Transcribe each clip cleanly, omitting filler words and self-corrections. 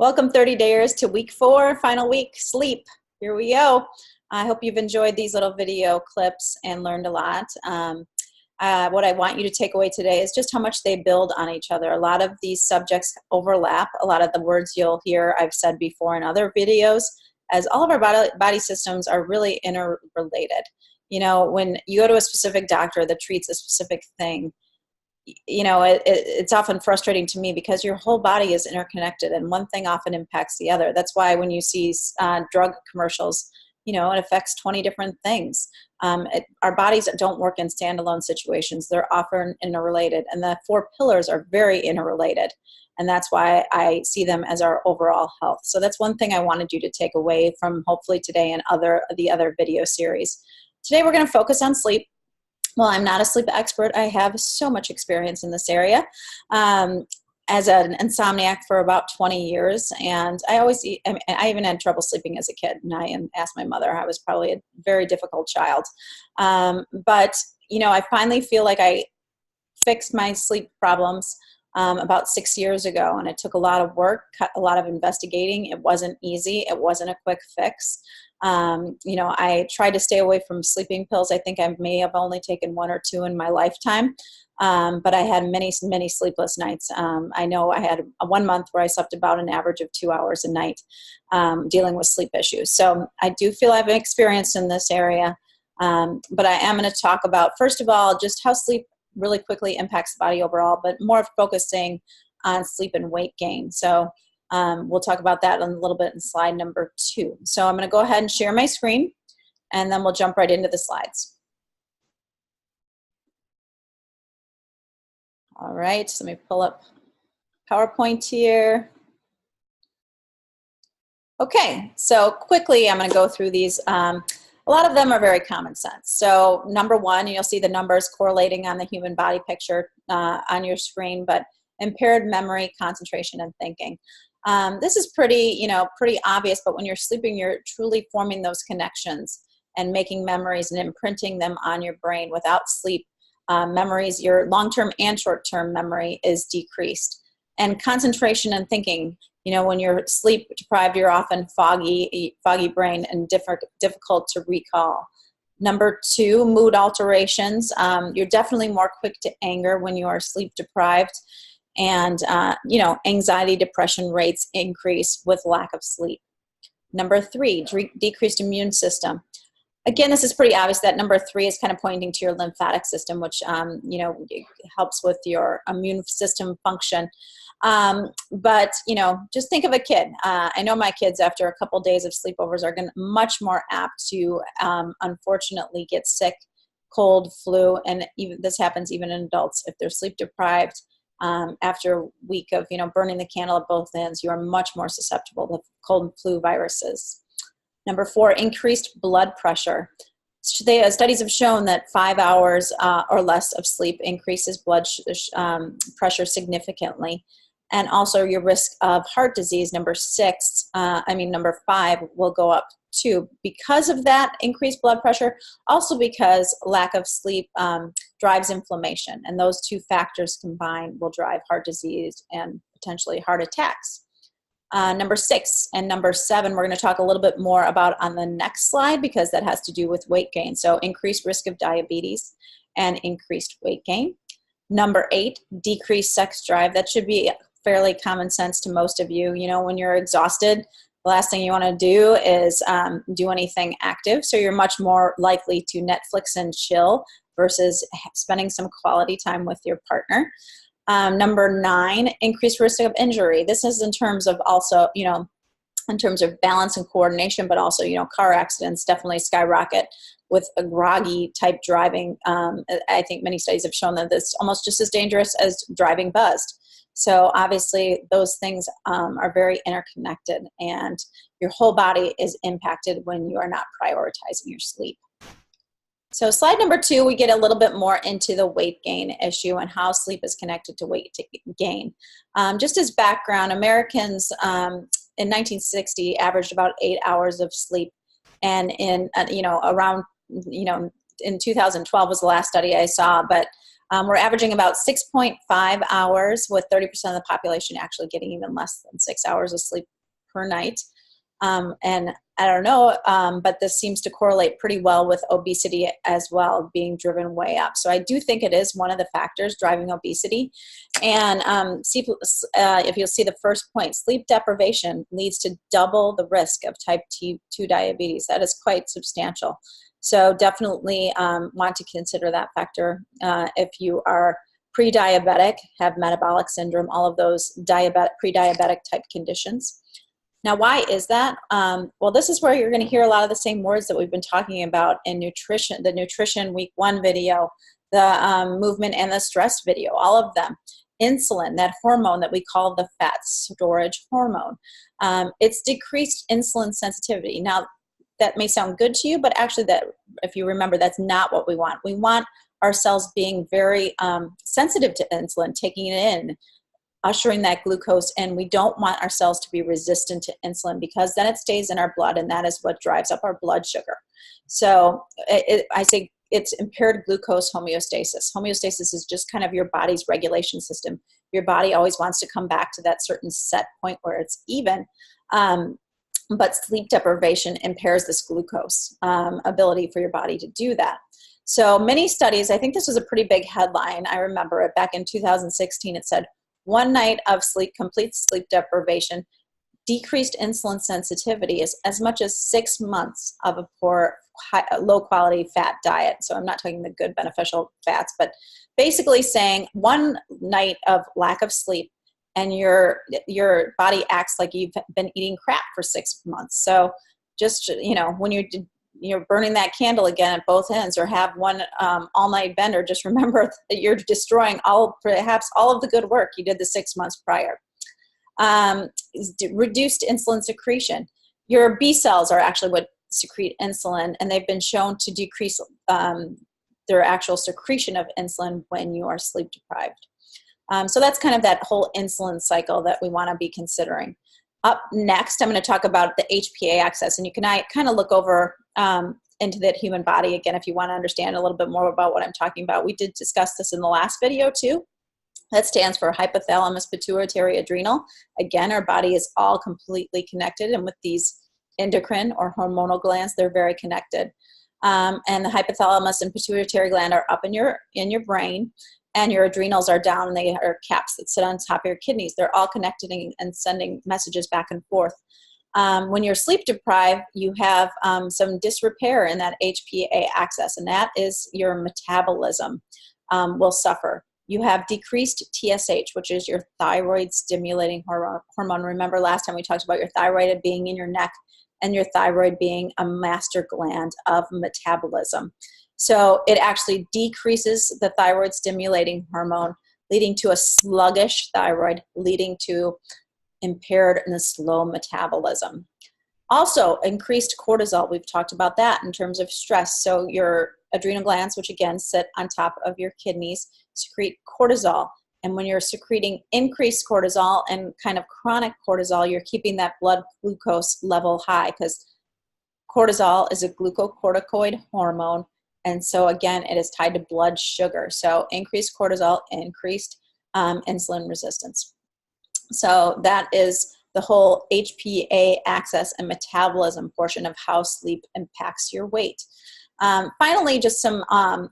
Welcome 30 Dayers to week 4, final week, sleep. Here we go. I hope you've enjoyed these little video clips and learned a lot. What I want you to take away today is just how much they build on each other. A lot of these subjects overlap. A lot of the words you'll hear I've said before in other videos, as all of our body systems are really interrelated. You know, when you go to a specific doctor that treats a specific thing, it's often frustrating to me because your whole body is interconnected and one thing often impacts the other. That's why when you see drug commercials, it affects 20 different things. Our bodies don't work in standalone situations. They're often interrelated, and the 4 pillars are very interrelated. And that's why I see them as our overall health. So that's one thing I wanted you to take away from hopefully today and the other video series. Today we're going to focus on sleep. Well, I'm not a sleep expert. I have so much experience in this area as an insomniac for about 20 years. And I even had trouble sleeping as a kid. And I asked my mother. I was probably a very difficult child. But I finally feel like I fixed my sleep problems about 6 years ago. And it took a lot of work, a lot of investigating. It wasn't easy. It wasn't a quick fix. I tried to stay away from sleeping pills. I think I may have only taken 1 or 2 in my lifetime. But I had many, many sleepless nights. I know I had 1 month where I slept about an average of 2 hours a night, dealing with sleep issues. So I do feel I've experienced in this area. But I am going to talk about, first of all, just how sleep really quickly impacts the body overall, but more focusing on sleep and weight gain. So we'll talk about that in a little bit in slide number 2. So I'm going to go ahead and share my screen, and then we'll jump right into the slides. All right, so let me pull up PowerPoint here. Okay, so quickly I'm going to go through these. A lot of them are very common sense. So number 1, you'll see the numbers correlating on the human body picture on your screen, but impaired memory, concentration, and thinking. This is pretty obvious, but when you're sleeping, you're truly forming those connections and making memories and imprinting them on your brain. Without sleep, memories, your long-term and short-term memory is decreased. And concentration and thinking, when you're sleep deprived, you're often foggy brain and difficult to recall. Number 2, mood alterations. You're definitely more quick to anger when you are sleep deprived. And, anxiety, depression rates increase with lack of sleep. Number 3, decreased immune system. Again, this is pretty obvious that number 3 is kind of pointing to your lymphatic system, which, helps with your immune system function. But just think of a kid. I know my kids, after a couple days of sleepovers, are much more apt to, unfortunately, get sick, cold, flu, and even this happens even in adults. If they're sleep deprived, after a week of burning the candle at both ends, you are much more susceptible to cold and flu viruses. Number 4, increased blood pressure. Studies have shown that 5 hours or less of sleep increases blood pressure significantly, and also your risk of heart disease. Number 5 will go up too because of that increased blood pressure, also because lack of sleep drives inflammation, and those 2 factors combined will drive heart disease and potentially heart attacks. Number 6 and number 7, we're going to talk a little bit more about on the next slide, because that has to do with weight gain. So increased risk of diabetes and increased weight gain. Number 8, decreased sex drive. That should be fairly common sense to most of you. When you're exhausted, the last thing you want to do is do anything active. So you're much more likely to Netflix and chill versus spending some quality time with your partner. Number 9, increased risk of injury. This is in terms of also, in terms of balance and coordination, but also, car accidents definitely skyrocket with a groggy type driving. I think many studies have shown that it's almost just as dangerous as driving buzzed. So obviously those things are very interconnected, and your whole body is impacted when you are not prioritizing your sleep. So slide number 2, we get a little bit more into the weight gain issue and how sleep is connected to weight gain. Just as background, Americans in 1960 averaged about 8 hours of sleep, and in in 2012 was the last study I saw, but We're averaging about 6.5 hours, with 30% of the population actually getting even less than 6 hours of sleep per night. And I don't know, but this seems to correlate pretty well with obesity as well, being driven way up. So I do think it is one of the factors driving obesity. And if you'll see the first point, sleep deprivation leads to double the risk of type 2 diabetes. That is quite substantial. So definitely want to consider that factor if you are pre-diabetic, have metabolic syndrome, all of those pre-diabetic type conditions. Now, why is that? Well, this is where you're going to hear a lot of the same words that we've been talking about in nutrition, the nutrition week 1 video, the movement and the stress video, all of them. Insulin, that hormone that we call the fat storage hormone. It's decreased insulin sensitivity. Now, that may sound good to you, but actually that, if you remember, that's not what we want. We want our cells being very sensitive to insulin, taking it in, ushering that glucose, and we don't want our cells to be resistant to insulin, because then it stays in our blood, and that is what drives up our blood sugar. So I say it's impaired glucose homeostasis. Homeostasis is just kind of your body's regulation system. Your body always wants to come back to that certain set point where it's even, but sleep deprivation impairs this glucose ability for your body to do that. So many studies, I think this was a pretty big headline. I remember it back in 2016. It said, 1 night of sleep, complete sleep deprivation, decreased insulin sensitivity is as much as 6 months of a poor, low quality fat diet. So I'm not talking the good beneficial fats, but basically saying 1 night of lack of sleep and your body acts like you've been eating crap for 6 months. So just, when you're burning that candle again at both ends, or have one all-night bender, just remember that you're destroying perhaps all of the good work you did the 6 months prior. Reduced insulin secretion. Your B cells are actually what secrete insulin, and they've been shown to decrease their actual secretion of insulin when you are sleep deprived. So that's kind of that whole insulin cycle that we want to be considering. Up next, I'm going to talk about the HPA axis, and you can kind of look over into the human body again if you want to understand a little bit more about what I'm talking about. We did discuss this in the last video too. That stands for hypothalamus pituitary adrenal. Again, our body is all completely connected, and with these endocrine or hormonal glands, they're very connected. And the hypothalamus and pituitary gland are up in your brain, and your adrenals are down, and they are caps that sit on top of your kidneys. They're all connected and sending messages back and forth. When you're sleep deprived, you have some disrepair in that HPA axis, and that is your metabolism will suffer. You have decreased TSH, which is your thyroid stimulating hormone. Remember last time we talked about your thyroid being in your neck and your thyroid being a master gland of metabolism. So it actually decreases the thyroid stimulating hormone, leading to a sluggish thyroid, leading to impaired and a slow metabolism. Also, increased cortisol. We've talked about that in terms of stress. So your adrenal glands, which again sit on top of your kidneys, secrete cortisol. And when you're secreting increased cortisol and kind of chronic cortisol, you're keeping that blood glucose level high, because cortisol is a glucocorticoid hormone. And so again, it is tied to blood sugar. So increased cortisol, increased insulin resistance. So that is the whole HPA axis and metabolism portion of how sleep impacts your weight. Finally, just some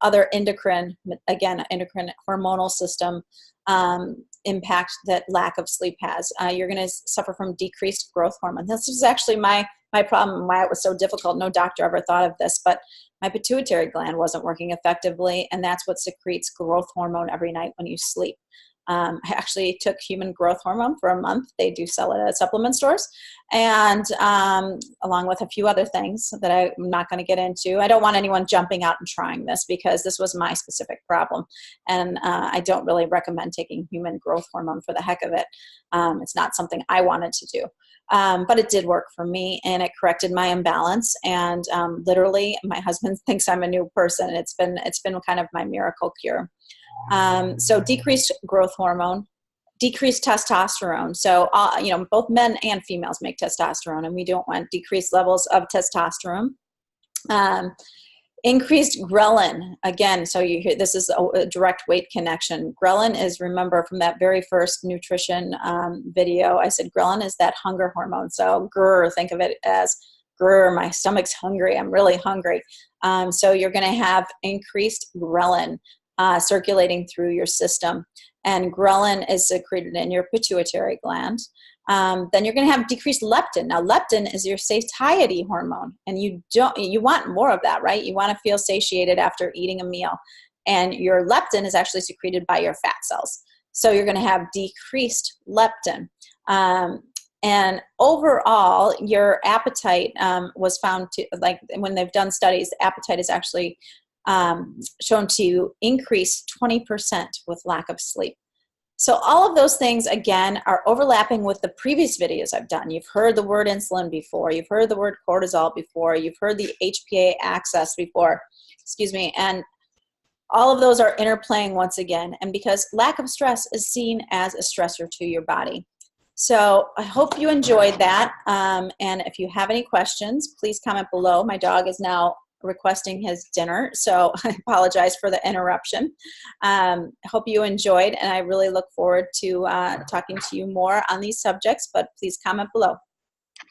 other endocrine hormonal system impact that lack of sleep has. You're going to suffer from decreased growth hormone. This was actually my problem, why it was so difficult. No doctor ever thought of this, but my pituitary gland wasn't working effectively, and that's what secretes growth hormone every night when you sleep. I actually took human growth hormone for a month. They do sell it at supplement stores, and along with a few other things that I'm not going to get into. I don't want anyone jumping out and trying this, because this was my specific problem, and I don't really recommend taking human growth hormone for the heck of it. It's not something I wanted to do, but it did work for me, and it corrected my imbalance. And literally, my husband thinks I'm a new person. It's been kind of my miracle cure. So decreased growth hormone, decreased testosterone. So, both men and females make testosterone, and we don't want decreased levels of testosterone. Increased ghrelin, again, so you hear this is a direct weight connection. Ghrelin is, remember from that very first nutrition video, I said ghrelin is that hunger hormone. So grr, think of it as grr, my stomach's hungry, I'm really hungry. So you're going to have increased ghrelin circulating through your system. And ghrelin is secreted in your pituitary gland. Then you're going to have decreased leptin. Now, leptin is your satiety hormone, and you want more of that, right? You want to feel satiated after eating a meal, and your leptin is actually secreted by your fat cells. So you're going to have decreased leptin. And overall, your appetite was found to, like when they've done studies, the appetite is actually shown to increase 20% with lack of sleep. So all of those things, again, are overlapping with the previous videos I've done. You've heard the word insulin before. You've heard the word cortisol before. You've heard the HPA axis before, excuse me. And all of those are interplaying once again. And because lack of stress is seen as a stressor to your body. So I hope you enjoyed that. And if you have any questions, please comment below. My dog is now requesting his dinner, so I apologize for the interruption. I hope you enjoyed, and I really look forward to talking to you more on these subjects, but please comment below.